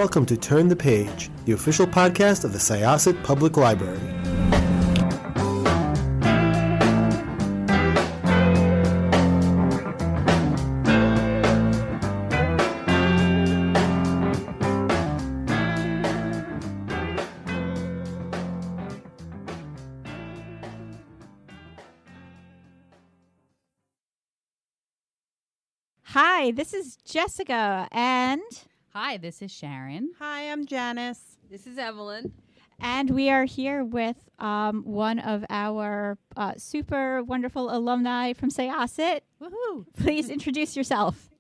welcome to Turn the Page, the official podcast of the Syosset Public Library. Hi, this is Jessica, and hi, this is Sharon. Hi, I'm Janice. This is Evelyn. And we are here with one of our super wonderful alumni from Syosset. Woohoo! Please introduce yourself.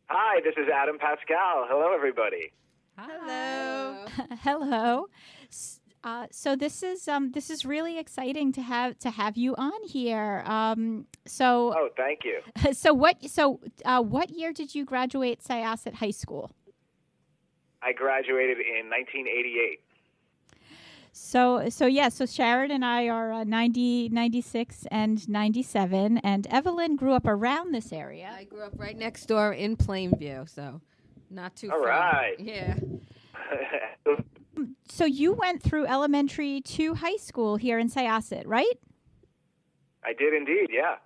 Hi, this is Adam Pascal. Hello, everybody. Hello. Hello. So this is really exciting to have you on here. Oh, thank you. So what year did you graduate Syosset High School? I graduated in 1988. So Sharon and I are 90, 96, and 97, and Evelyn grew up around this area. I grew up right next door in Plainview, so not too far. All right. Yeah. So you went through elementary to high school here in Syosset, right? I did indeed, yeah.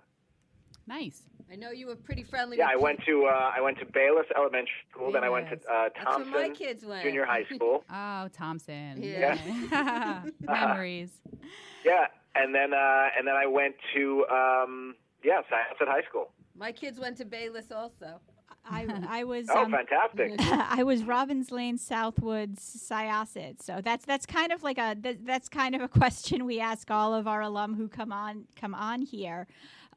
Nice. I know you were pretty friendly. Yeah, I went to Bayless Elementary School, then I went to That's where my Thompson kids went. Junior High School. Oh, Thompson. Yeah. Memories. Yeah, and then I went to Syosset High School. My kids went to Bayless also. I was fantastic. I was Robbins Lane Southwoods Syosset. So that's kind of like that's kind of a question we ask all of our alum who come on here.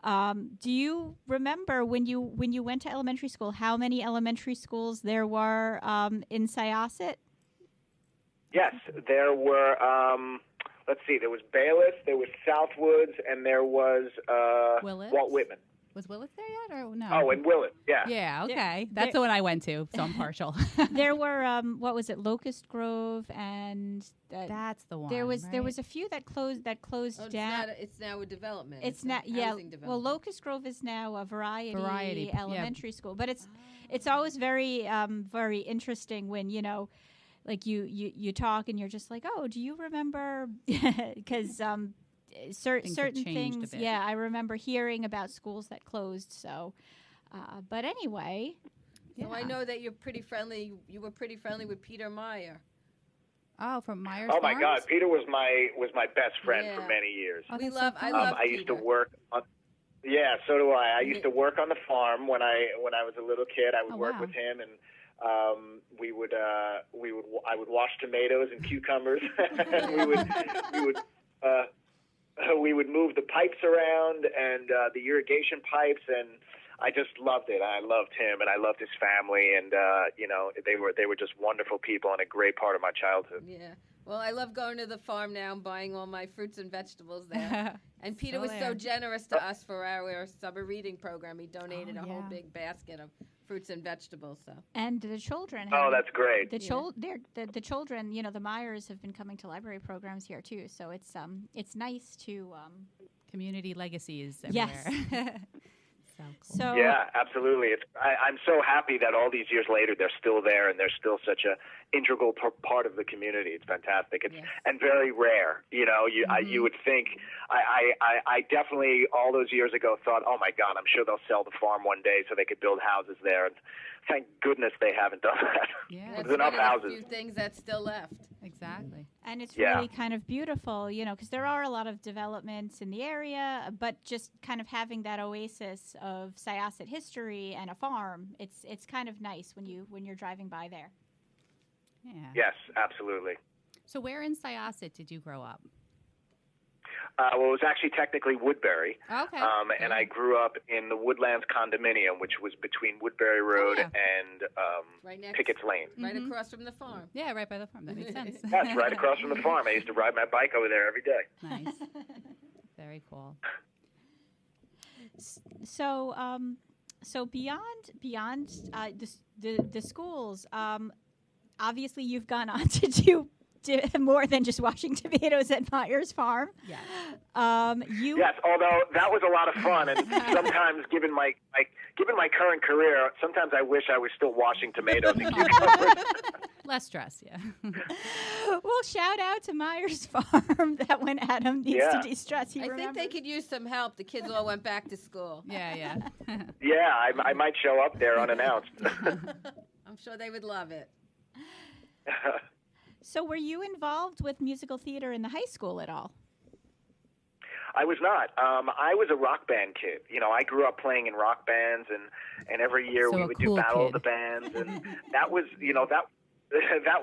Do you remember when you went to elementary school how many elementary schools there were in Syosset? Yes, there were let's see, there was Bayless, there was Southwoods, and there was Willits? Walt Whitman. Was Willits there yet or no? Oh, and Willits, yeah. Yeah, okay. That's the one I went to, so I'm partial. There were what was it, Locust Grove, and that's the one. There was right? a few that closed down. It's now a development. It's not housing development. Well, Locust Grove is now a variety elementary school, but it's always very very interesting when like you talk and you're just like, oh, do you remember? Because certain things, yeah, I remember hearing about schools that closed. So, but anyway, so I know that you're pretty friendly. You were pretty friendly with Peter Meyer. Oh, from Myers. Oh my Farms? God, Peter was my best friend for many years. Oh, I so love I used to work on. Yeah, so do I. I used to work on the farm when I was a little kid. I would work with him, and I would wash tomatoes and cucumbers, and we would move the pipes around and the irrigation pipes, and I just loved it. I loved him, and I loved his family, and they were just wonderful people and a great part of my childhood. Yeah. Well, I love going to the farm now and buying all my fruits and vegetables there. And Peter was so generous to us for our summer reading program. He donated a whole big basket of fruits and vegetables. So. And the children. Oh, that's great. The children, the Myers have been coming to library programs here too. So it's nice to Community legacies everywhere. Yes. So cool. So Yeah, absolutely. I'm so happy that all these years later they're still there and they're still such a integral part of the community. It's fantastic. It's and very rare. You would think. I definitely all those years ago thought, oh my God, I'm sure they'll sell the farm one day so they could build houses there. And thank goodness they haven't done that. Yeah, That's there's enough one of the houses. few things that's still left. Exactly. And it's really kind of beautiful, because there are a lot of developments in the area, but just kind of having that oasis of Syosset history and a farm, it's kind of nice when you're driving by there. Yeah. Yes, absolutely. So where in Syosset did you grow up? Well, it was actually technically Woodbury. Okay. And I grew up in the Woodlands condominium, which was between Woodbury Road and Right next, Pickett's Lane. Right across from the farm. Yeah, right by the farm. That makes sense. That's right across from the farm. I used to ride my bike over there every day. Nice. Very cool. So beyond the schools, obviously you've gone on to do more than just washing tomatoes at Myers Farm. Yeah. Yes, although that was a lot of fun, and sometimes, given my current career, sometimes I wish I was still washing tomatoes and cucumbers. Less stress, yeah. Well, shout out to Myers Farm that when Adam needs to de-stress, he remembers. I think they could use some help. The kids all went back to school. Yeah. Yeah, I might show up there unannounced. I'm sure they would love it. So were you involved with musical theater in the high school at all? I was not. I was a rock band kid. You know, I grew up playing in rock bands, and every year we would do Battle of the Bands, and that was, you know, that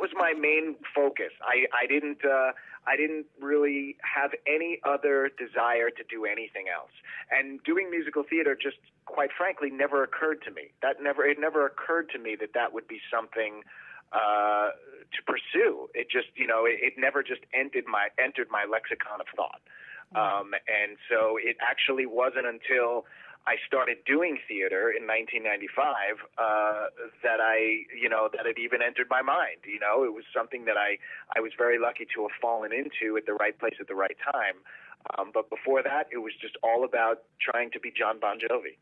was my main focus. I didn't really have any other desire to do anything else. And doing musical theater just, quite frankly, never occurred to me. It never occurred to me that would be something to pursue. It just, you know, it never just entered my lexicon of thought. And so it actually wasn't until I started doing theater in 1995 that it even entered my mind. You know, it was something that I was very lucky to have fallen into at the right place at the right time. But before that, it was just all about trying to be John Bon Jovi.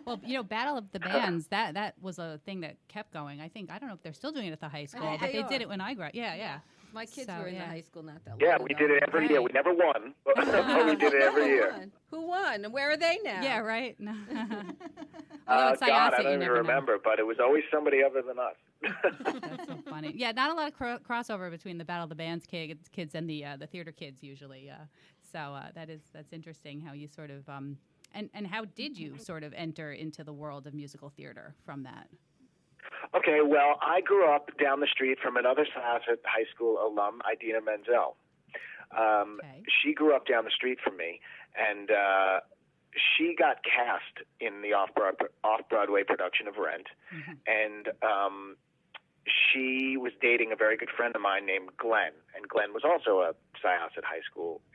Well, you know, Battle of the Bands, that was a thing that kept going. I don't know if they're still doing it at the high school, but they did it when I grew up. Yeah. My kids were in the high school not that long Yeah, ago. we did it every year. We never won, but we did it every year. Who won? And where are they now? Yeah, right. No. God, I don't even remember, but it was always somebody other than us. That's so funny. Yeah, not a lot of crossover between the Battle of the Bands kids and the theater kids usually. So that's interesting how you sort of and how did you sort of enter into the world of musical theater from that? Okay, well, I grew up down the street from another Syosset High School alum, Idina Menzel. She grew up down the street from me, and she got cast in the off-Broadway production of Rent, and she was dating a very good friend of mine named Glenn, and Glenn was also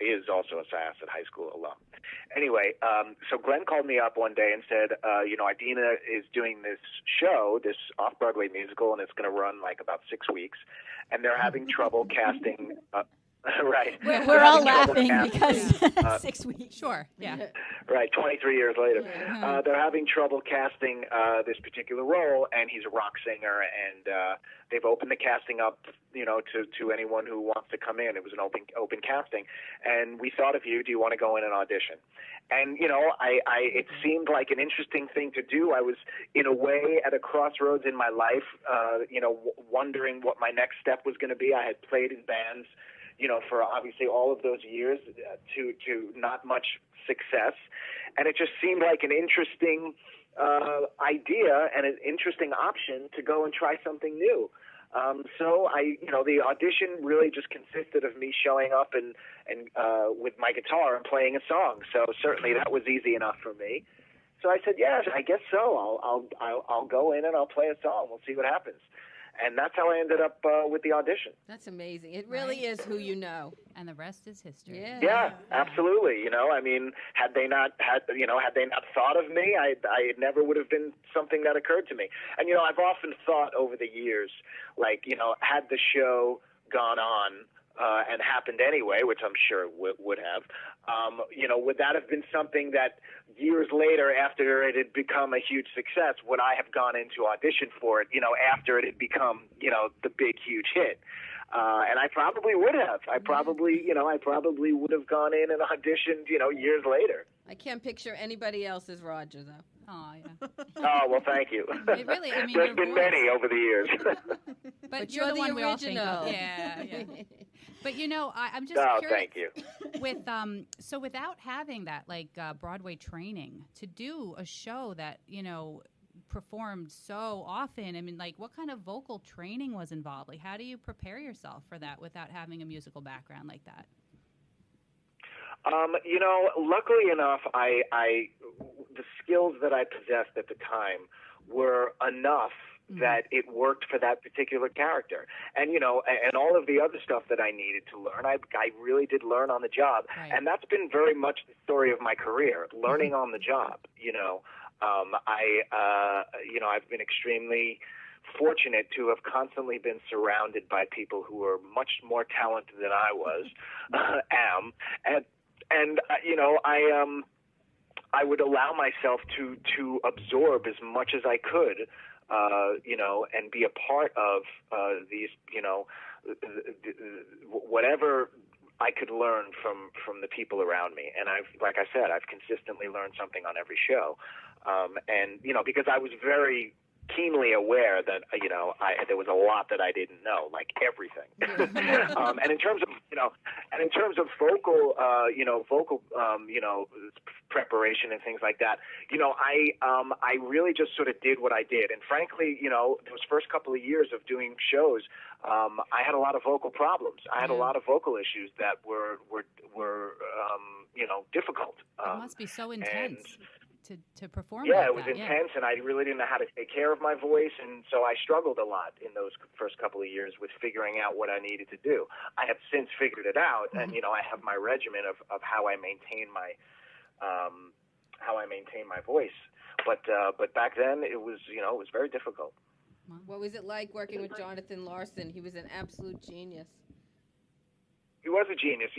is also a Syosset High School alum. Anyway, so Glenn called me up one day and said, Idina is doing this show, this off-Broadway musical, and it's going to run like about 6 weeks, and they're having trouble casting... Right. We're all laughing because 6 weeks. Sure, yeah. Right, 23 years later. They're having trouble casting this particular role, and he's a rock singer, and they've opened the casting up, you know, to anyone who wants to come in. It was an open casting, and we thought of you. Do you want to go in and audition? And, you know, it seemed like an interesting thing to do. I was, in a way, at a crossroads in my life, wondering what my next step was going to be. I had played in bands, you know, for obviously all of those years to not much success. And it just seemed like an interesting idea and an interesting option to go and try something new. So the audition really just consisted of me showing up and with my guitar and playing a song. So certainly that was easy enough for me. So I said, yeah, I guess so. I'll go in and I'll play a song. We'll see what happens. And that's how I ended up with the audition. That's amazing. It really is who you know. And the rest is history. Yeah, absolutely. You know, I mean, had they not thought of me, it never would have been something that occurred to me. And, you know, I've often thought over the years, like, you know, had the show gone on and happened anyway, which I'm sure would have, would that have been something that years later, after it had become a huge success, would I have gone in to audition for it, you know, after it had become, you know, the big, huge hit? And I probably would have. I probably would have gone in and auditioned, you know, years later. I can't picture anybody else as Roger, though. Oh, yeah. Oh, well, thank you. It really, I mean, there's been many over the years. but you're the one we all think of. Yeah. But, you know, I'm just curious. Thank you. So without having that, like, Broadway training, to do a show that, you know, performed so often, I mean, like, what kind of vocal training was involved? Like, how do you prepare yourself for that without having a musical background like that? You know, luckily enough, the skills that I possessed at the time were enough that it worked for that particular character. And, you know, and all of the other stuff that I needed to learn, I really did learn on the job. Right. And that's been very much the story of my career, learning on the job, you know. I've been extremely fortunate to have constantly been surrounded by people who are much more talented than I was, am. And I would allow myself to absorb as much as I could and be a part of these, whatever I could learn from the people around me. And like I said, I've consistently learned something on every show. And because I was very keenly aware that there was a lot that I didn't know, like everything. And in terms of vocal preparation and things like that, I really just sort of did what I did. And frankly, those first couple of years of doing shows, I had a lot of vocal problems. I had a lot of vocal issues that were difficult. It must be so intense. To perform it was intense, and I really didn't know how to take care of my voice, and so I struggled a lot in those first couple of years with figuring out what I needed to do. I have since figured it out, and I have my regimen of how I maintain my voice. But back then it was very difficult. What was it like working with Jonathan Larson? He was an absolute genius. He was a genius.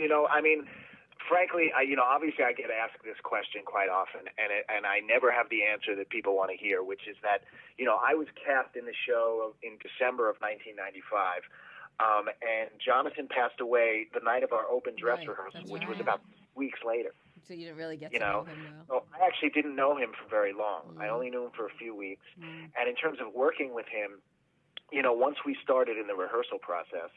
Frankly, obviously I get asked this question quite often, and I never have the answer that people want to hear, which is that, I was cast in the show in December of 1995, and Jonathan passed away the night of our open dress rehearsal, which was about weeks later. So you didn't really get to know him So well. I actually didn't know him for very long. I only knew him for a few weeks. And in terms of working with him, once we started in the rehearsal process,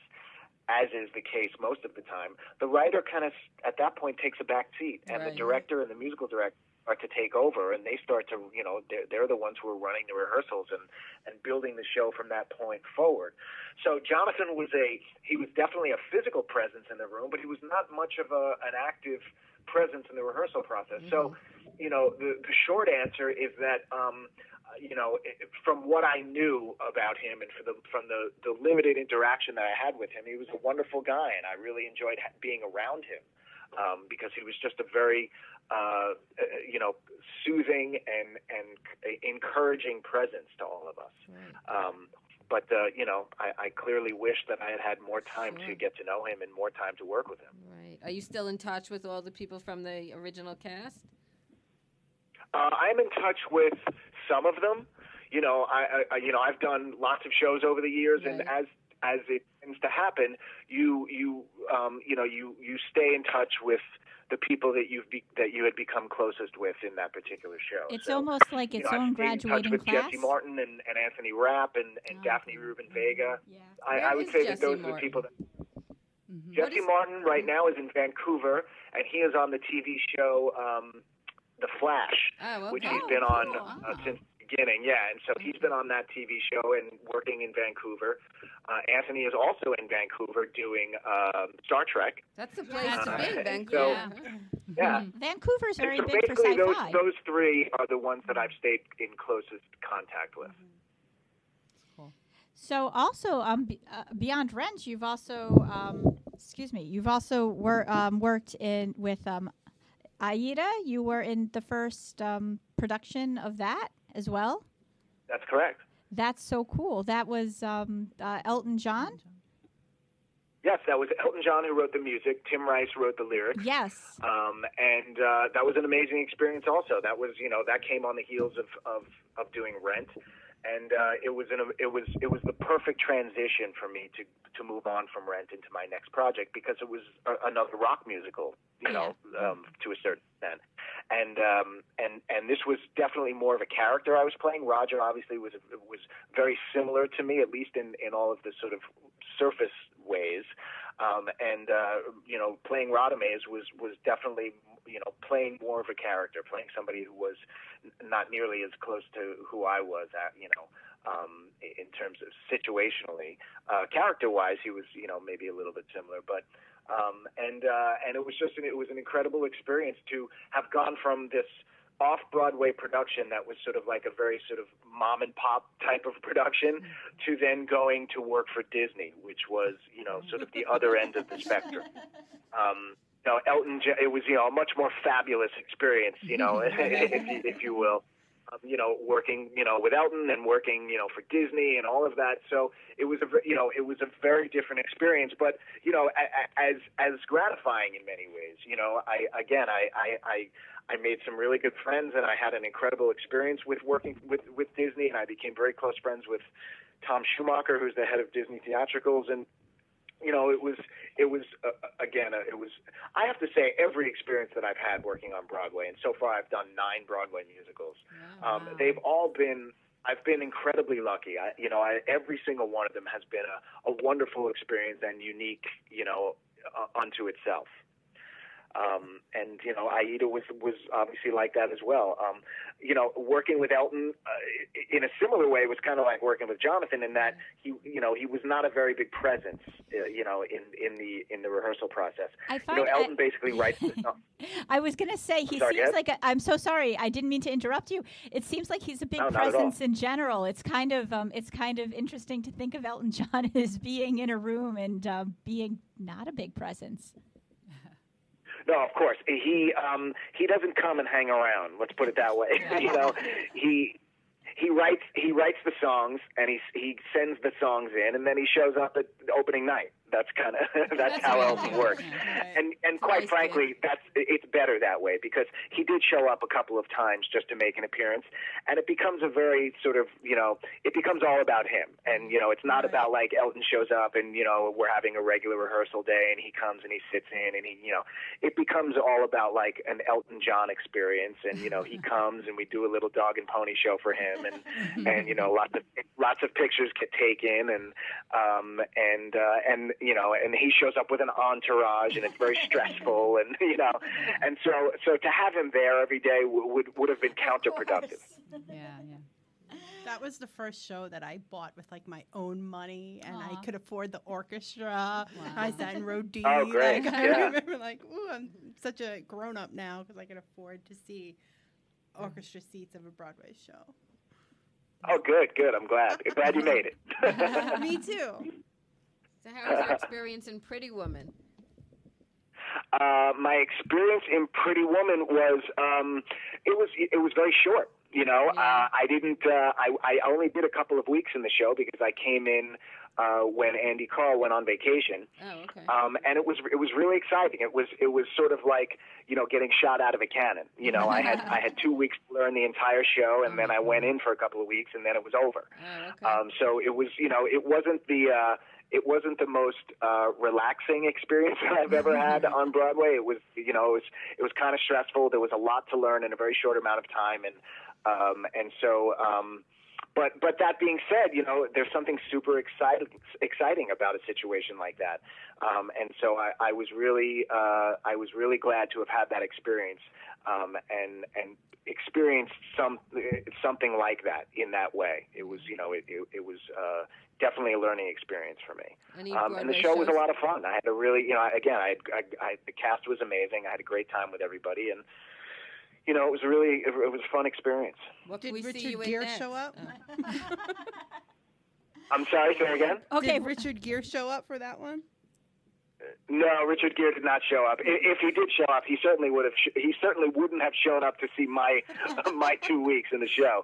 as is the case most of the time, the writer kind of, at that point, takes a back seat, and the director and the musical director start to take over, and they start to, they're the ones who are running the rehearsals and building the show from that point forward. So Jonathan he was definitely a physical presence in the room, but he was not much of an active presence in the rehearsal process. So, the short answer is that, from what I knew about him and from the limited interaction that I had with him, he was a wonderful guy, and I really enjoyed being around him because he was just a very, soothing and encouraging presence to all of us. But I clearly wish that I had had more time to get to know him and more time to work with him. Right. Are you still in touch with all the people from the original cast? I'm in touch with some of them. I've done lots of shows over the years, and as it tends to happen, you stay in touch with the people that you had become closest with in that particular show. It's almost like its own graduating with class. Jesse Martin and Anthony Rapp and Daphne Rubin Vega. Yeah. I would say that those are the people that. Jesse Martin right now is in Vancouver, and he is on the TV show The Flash, which he's been on since the beginning. Yeah, and so he's been on that TV show and working in Vancouver. Anthony is also in Vancouver doing Star Trek. That's the place to be, Vancouver. Yeah. Vancouver's very big for basically sci-fi. those three are the ones that I've stayed in closest contact with. Cool. So also, beyond Rent, you've also, worked with Aida. You were in the first production of that as well? That's correct. That's so cool. That was Elton John? Yes, that was Elton John who wrote the music. Tim Rice wrote the lyrics. Yes. And that was an amazing experience also. That was, that came on the heels of doing Rent. And it was the perfect transition for me to move on from Rent into my next project, because it was another rock musical, to a certain extent. And this was definitely more of a character I was playing. Roger obviously was very similar to me, at least in all of the sort of surface ways. Playing Radames was definitely, playing more of a character, playing somebody who was not nearly as close to who I was at, in terms of situationally. Character-wise, he was, maybe a little bit similar, but and it was an incredible experience to have gone from this off-Broadway production that was sort of like a very sort of mom-and-pop type of production to then going to work for Disney, which was, sort of the other end of the spectrum. Elton, it was, a much more fabulous experience, if you will. Working, with Elton and working, for Disney and all of that. So it was a very different experience, but, as gratifying in many ways. I made some really good friends, and I had an incredible experience with working with Disney, and I became very close friends with Tom Schumacher, who's the head of Disney Theatricals, and it was I have to say, every experience that I've had working on Broadway, and so far I've done 9 Broadway musicals. Wow. They've all been. I've been incredibly lucky. Every single one of them has been a wonderful experience and unique, unto itself. And Aida was obviously like that as well. Working with Elton in a similar way was kind of like working with Jonathan in that he was not a very big presence, in the rehearsal process. I find Elton basically writes the song. I was going to say he seems like I'm so sorry. I didn't mean to interrupt you. It seems like he's a big presence in general. It's kind of interesting to think of Elton John as being in a room and being not a big presence. No, of course. He doesn't come and hang around. Let's put it that way. He writes the songs, and he sends the songs in, and then he shows up at opening night. That's how Elton works. And quite frankly, it's better that way, because he did show up a couple of times just to make an appearance, and it becomes a very sort of, it becomes all about him. And it's not about like Elton shows up and we're having a regular rehearsal day and he comes and he sits in and it becomes all about like an Elton John experience, and he comes and we do a little dog and pony show for him, and lots of pictures get taken, and he shows up with an entourage, and it's very stressful, and and so to have him there every day would have been counterproductive. Yeah. That was the first show that I bought with like my own money, and I could afford the orchestra. Wow. I sat in row D. Oh, great! I remember ooh, I'm such a grown up now because I can afford to see orchestra seats of a Broadway show. Oh, good. I'm glad you made it. Me too. So how was your experience in Pretty Woman? My experience in Pretty Woman was it was very short. I didn't. I only did a couple of weeks in the show because I came in when Andy Carl went on vacation. Oh, okay. And it was really exciting. It was sort of like getting shot out of a cannon. I had 2 weeks to learn the entire show, and then I went in for a couple of weeks, and then it was over. Oh, okay. So it was it wasn't the most relaxing experience that I've ever had on Broadway. It was it was kind of stressful. There was a lot to learn in a very short amount of time, and so. But that being said, there's something super exciting about a situation like that, and so I was really glad to have had that experience, and experienced something like that in that way. It was it was definitely a learning experience for me, and the show was a lot of fun. I had a really the cast was amazing. I had a great time with everybody, and. It was a fun experience. What Did we see Richard you Gere show up? I'm sorry, say again? Okay, did Richard Gere show up for that one? No, Richard Gere did not show up. If he did show up, he certainly would have. He certainly wouldn't have shown up to see my 2 weeks in the show.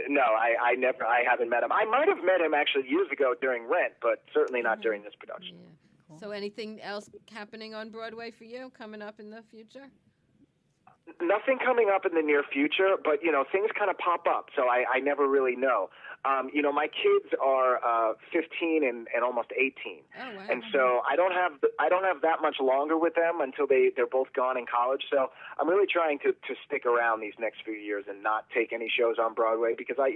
No, I haven't met him. I might have met him actually years ago during Rent, but certainly not during this production. Yeah. Cool. So anything else happening on Broadway for you coming up in the future? Nothing coming up in the near future, but things kind of pop up, so I never really know. My kids are 15 and almost 18, oh, wow. And so I don't have that much longer with them until they're both gone in college. So I'm really trying to stick around these next few years and not take any shows on Broadway because I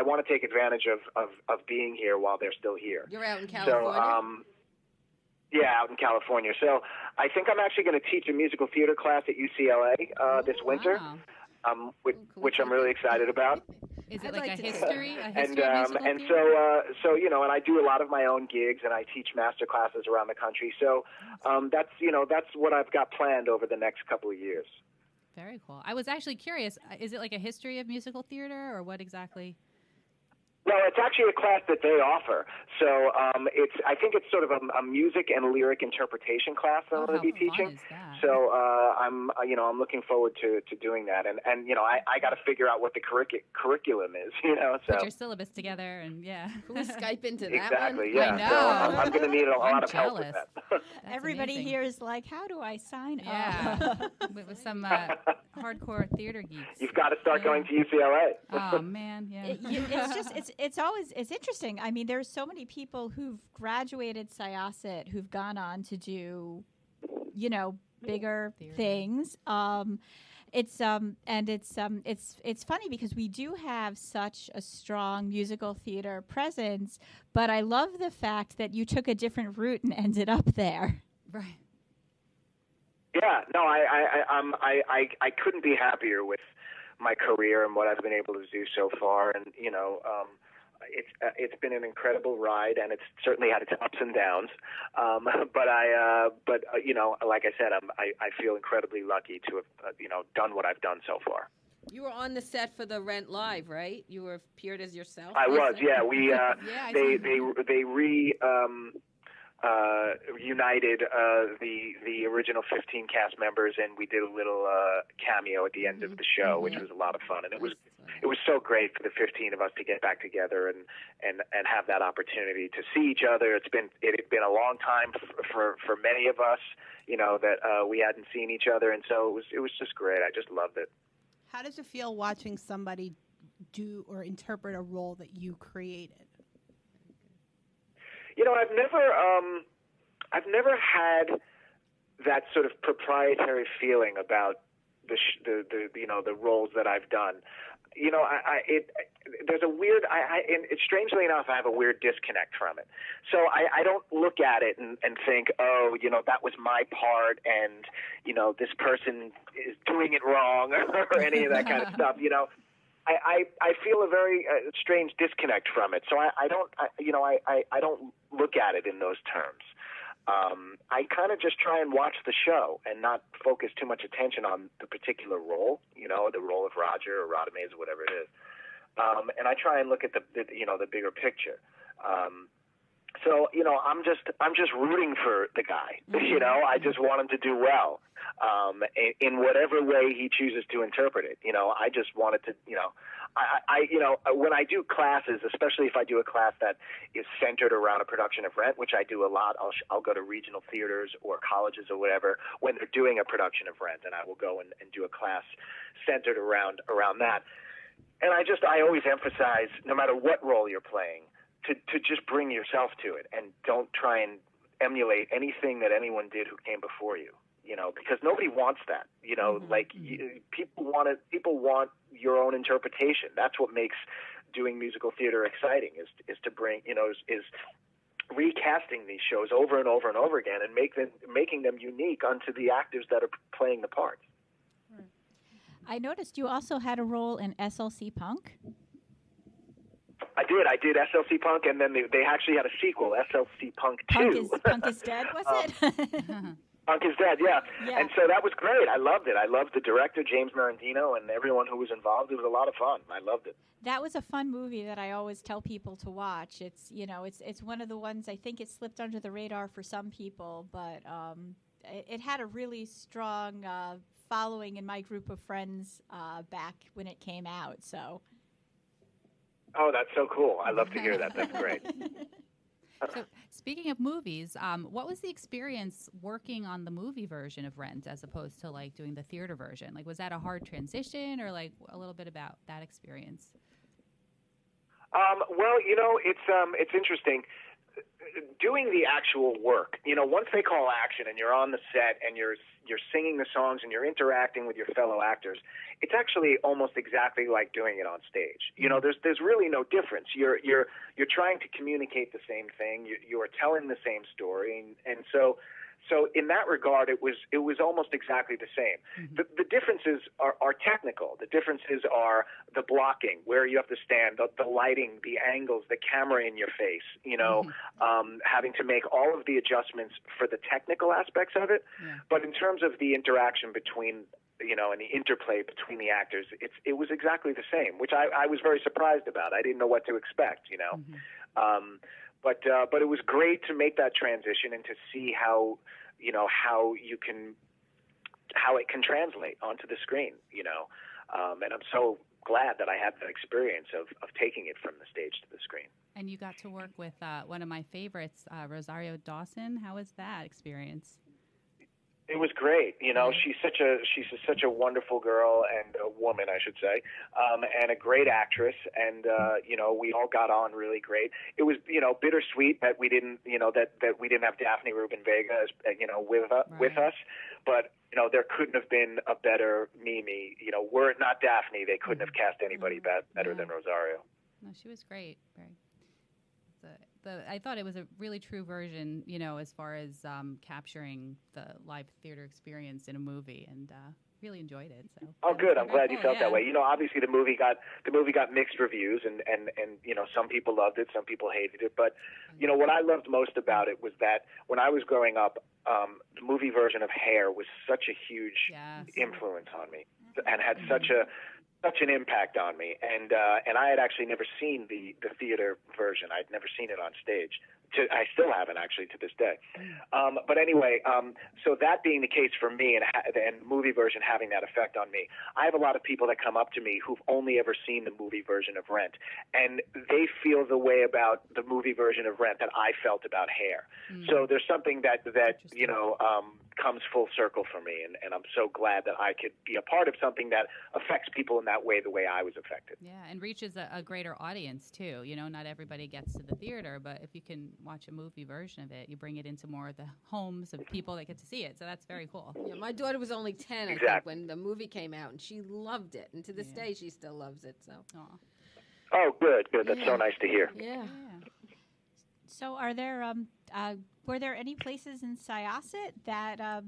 want to take advantage of being here while they're still here. You're out in California. So, yeah, out in California. So I think I'm actually going to teach a musical theater class at UCLA this winter, which I'm really excited about. Is it like a history of and musical and theater? so and I do a lot of my own gigs, and I teach master classes around the country. So that's what I've got planned over the next couple of years. Very cool. I was actually curious. Is it like a history of musical theater, or what exactly? Well, it's actually a class that they offer. So I think it's sort of a music and lyric interpretation class that I'm going to be teaching. So I'm looking forward to doing that. And I got to figure out what the curriculum is. So put your syllabus together and Can we Skype into that exactly, one? Yeah. I know. So I'm going to need a lot of help with that. Everybody amazing. here is like, how do I sign up? Yeah, with some hardcore theater geeks. You've got to start going to UCLA. Oh man, yeah. It's interesting. I mean, there's so many people who've graduated Syosset who've gone on to do, bigger theater things. It's funny because we do have such a strong musical theater presence, but I love the fact that you took a different route and ended up there. Right. Yeah, no, I couldn't be happier with my career and what I've been able to do so far, and it's been an incredible ride, and it's certainly had its ups and downs. But like I said, I feel incredibly lucky to have done what I've done so far. You were on the set for the Rent Live, right? You were appeared as yourself. I was, yeah. We they reunited the original 15 cast members, and we did a little cameo at the end of the show, which was a lot of fun. And it was so great for the 15 of us to get back together and have that opportunity to see each other. It had been a long time for many of us, that we hadn't seen each other, and so it was just great. I just loved it. How does it feel watching somebody do or interpret a role that you created? I've never had that sort of proprietary feeling about the roles that I've done. There's a weird, and strangely enough, I have a weird disconnect from it. So I don't look at it and think, that was my part, and this person is doing it wrong or any of that kind of stuff. I feel a very strange disconnect from it. So I don't look at it in those terms. I kind of just try and watch the show and not focus too much attention on the particular role, the role of Roger or Radamés or whatever it is. And I try and look at the bigger picture. So I'm just rooting for the guy. I just want him to do well, in whatever way he chooses to interpret it. I just wanted to, when I do classes, especially if I do a class that is centered around a production of Rent, which I do a lot, I'll go to regional theaters or colleges or whatever when they're doing a production of Rent, and I will go and do a class centered around that. And I always emphasize, no matter what role you're playing, to just bring yourself to it and don't try and emulate anything that anyone did who came before you, because nobody wants that, people want your own interpretation. That's what makes doing musical theater exciting is to bring, is recasting these shows over and over and over again and making them unique unto the actors that are playing the parts. I noticed you also had a role in SLC Punk. I did SLC Punk, and then they actually had a sequel, SLC Punk 2. Punk is Dead, was it? Punk is Dead, yeah. And so that was great. I loved it. I loved the director, James Marandino, and everyone who was involved. It was a lot of fun. I loved it. That was a fun movie that I always tell people to watch. It's it's one of the ones, I think it slipped under the radar for some people, but it had a really strong following in my group of friends back when it came out. So. Oh, that's so cool. I love to hear that. That's great. So, speaking of movies, what was the experience working on the movie version of Rent as opposed to doing the theater version? Was that a hard transition, or a little bit about that experience? Well, it's interesting. Doing the actual work, once they call action and you're on the set and you're singing the songs and you're interacting with your fellow actors, it's actually almost exactly like doing it on stage. There's really no difference. You're trying to communicate the same thing. You are telling the same story, and so in that regard, it was almost exactly the same. Mm-hmm. The differences are technical. The differences are the blocking, where you have to stand, the lighting, the angles, the camera in your face, having to make all of the adjustments for the technical aspects of it. Yeah. But in terms of the interaction between and the interplay between the actors, it was exactly the same, which I was very surprised about. I didn't know what to expect, But it was great to make that transition and to see how it can translate onto the screen, and I'm so glad that I had that experience of taking it from the stage to the screen. And you got to work with one of my favorites, Rosario Dawson. How was that experience? It was great. She's such a wonderful girl and a woman, I should say, and a great actress. And we all got on really great. It was bittersweet that we didn't that we didn't have Daphne Rubin Vega with us, but there couldn't have been a better Mimi. Were it not Daphne, they couldn't have cast anybody better than Rosario. No, she was great. I thought it was a really true version, as far as capturing the live theater experience in a movie, and really enjoyed it. So. Oh, good. I'm glad you felt that way. Obviously the movie got mixed reviews, and some people loved it, some people hated it. But what I loved most about it was that when I was growing up, the movie version of Hair was such a huge influence on me, and had such an impact on me, and I had actually never seen the theater version. I'd never seen it on stage. I still haven't, actually, to this day. But anyway, so that being the case for me, and movie version having that effect on me, I have a lot of people that come up to me who've only ever seen the movie version of Rent, and they feel the way about the movie version of Rent that I felt about Hair. So there's something that comes full circle for me, and I'm so glad that I could be a part of something that affects people in that way, the way I was affected. Yeah, and reaches a greater audience, too. Not everybody gets to the theater, but if you can watch a movie version of it, you bring it into more of the homes of people that get to see it, so that's very cool. Yeah, my daughter was only 10, I think, when the movie came out, and she loved it, and to this day she still loves it. So. Aww. Oh, good. That's so nice to hear. Yeah. So are there were there any places in Syosset that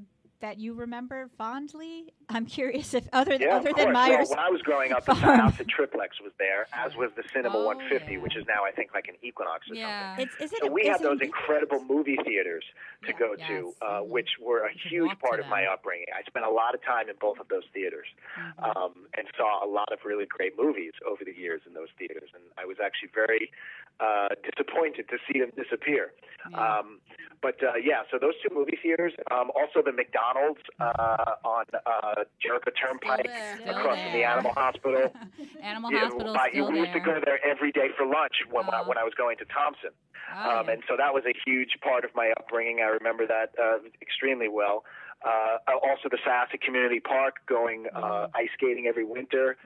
you remember fondly? I'm curious if other than Myers. Well, when I was growing up, the Syosset Triplex was there, as was the Cinema 150, which is now, I think, like an Equinox or something. So we had those incredible movie theaters to go to, which were a huge part of my upbringing. I spent a lot of time in both of those theaters, and saw a lot of really great movies over the years in those theaters, and I was actually very disappointed to see them disappear. So those two movie theaters, also the McDonald's on Jericho Turnpike across from the Animal Hospital. Hospital still we used to go there every day for lunch when I was going to Thompson. And so that was a huge part of my upbringing. I remember that extremely well. Also the Syosset Community Park, going ice skating every winter.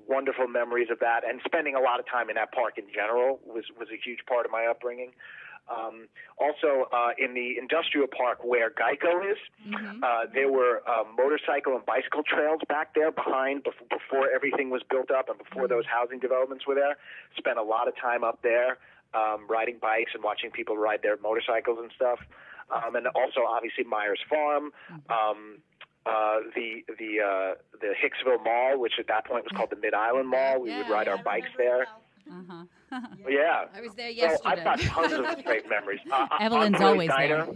Wonderful memories of that, and spending a lot of time in that park in general was a huge part of my upbringing. Also, in the industrial park where Geico is, there were motorcycle and bicycle trails back there before everything was built up and before those housing developments were there. Spent a lot of time up there riding bikes and watching people ride their motorcycles and stuff. And also, obviously, Myers Farm, the Hicksville Mall, which at that point was called the Mid-Island Mall. We would ride our bikes there. Yeah. I was there yesterday. So I've got tons of great memories. Evelyn's always there.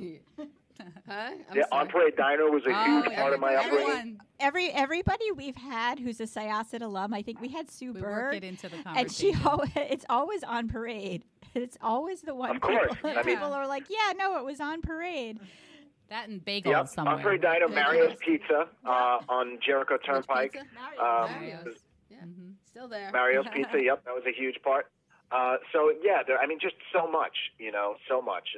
On Parade Diner was a huge part of my upbringing. Everybody we've had who's a Syosset alum, I think we had Sue Bird, work it into the conversation. and it's always on Parade. It's always the one. Of course. People are like, it was on Parade. That and bagels somewhere. On Parade Diner, Mario's Pizza on Jericho Turnpike. Mario's. Still there. Mario's Pizza, that was a huge part. Just so much, so much.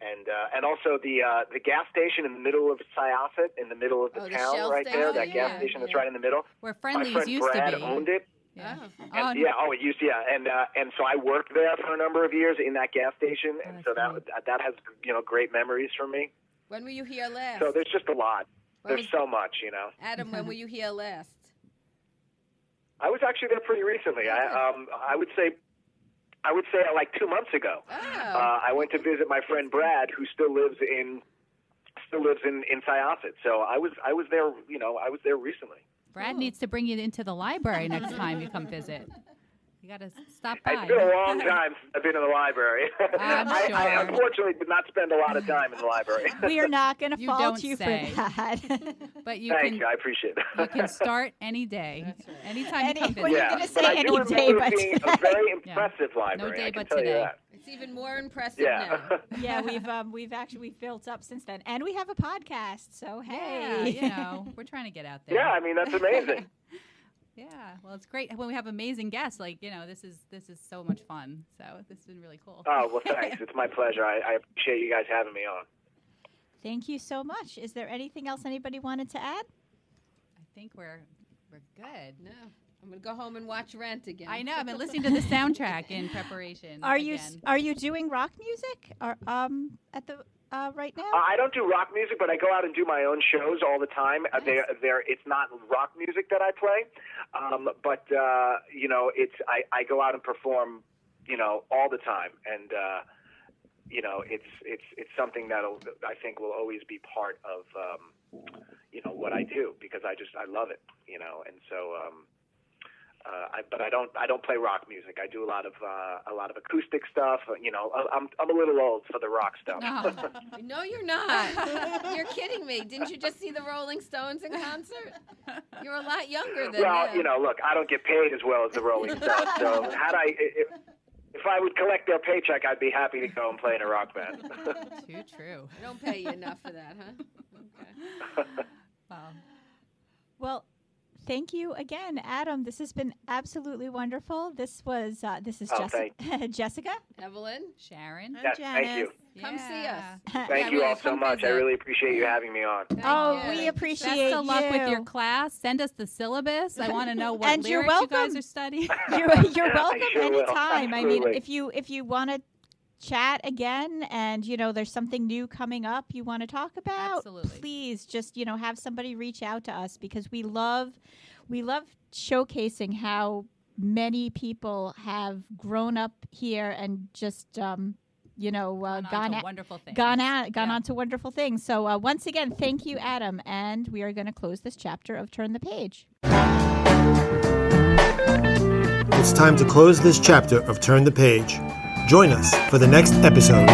And also the gas station in the middle of Syosset, in the middle of the town right there, that gas station that's right in the middle. Where Friendly's My friend used Brad to be. owned it. Yeah. It used to, and so I worked there for a number of years in that gas station, and so that has great memories for me. When were you here last? So there's just a lot. There's so much, Adam, when were you here last? I was actually there pretty recently. I would say like 2 months ago. I went to visit my friend Brad, who still lives in Syosset. So I was there. I was there recently. Brad needs to bring you into the library next time you come visit. You got to stop by. It's been a long time since I've been in the library. I unfortunately did not spend a lot of time in the library. We are not going to fault you say. for that. But Thank you. I appreciate it. You can start any day. Right. Anytime you come visit. Well, you're going to say any day, but being a very impressive library. No day I can but tell today. You that. It's even more impressive now. Yeah, we've built up since then, and we have a podcast. So hey, we're trying to get out there. Yeah, I mean that's amazing. Yeah, well, it's great when we have amazing guests. Like this is so much fun. So this has been really cool. Oh well, thanks. It's my pleasure. I appreciate you guys having me on. Thank you so much. Is there anything else anybody wanted to add? I think we're good. No, I'm gonna go home and watch Rent again. I know. I've been listening to the soundtrack in preparation. Are you doing rock music? At the right now? I don't do rock music, but I go out and do my own shows all the time. Nice. It's not rock music that I play, but I go out and perform, all the time, and it's something that I think will always be part of what I do because I love it, and so. But I don't play rock music. I do a lot of acoustic stuff. I'm a little old for the rock stuff. No, you're not. You're kidding me. Didn't you just see the Rolling Stones in concert? You're a lot younger than them. Look, I don't get paid as well as the Rolling Stones. So if I would collect their paycheck, I'd be happy to go and play in a rock band. Too true. I don't pay you enough for that, huh? Okay. Wow. Well. Thank you again, Adam. This has been absolutely wonderful. This is Jessica, Evelyn, Sharon, yes, thank you. Come see us. Thank you all so much. I really appreciate you having me on. We appreciate you. Best of luck with your class. Send us the syllabus. I want to know what lyrics you guys are studying. You're welcome anytime. I mean, if you want to chat again and there's something new coming up you want to talk about, absolutely, please just have somebody reach out to us because we love showcasing how many people have grown up here and just gone on to wonderful things. So once again, thank you, Adam, and we are going to close this chapter of Turn the Page. It's time to close this chapter of Turn the Page. Join us for the next episode.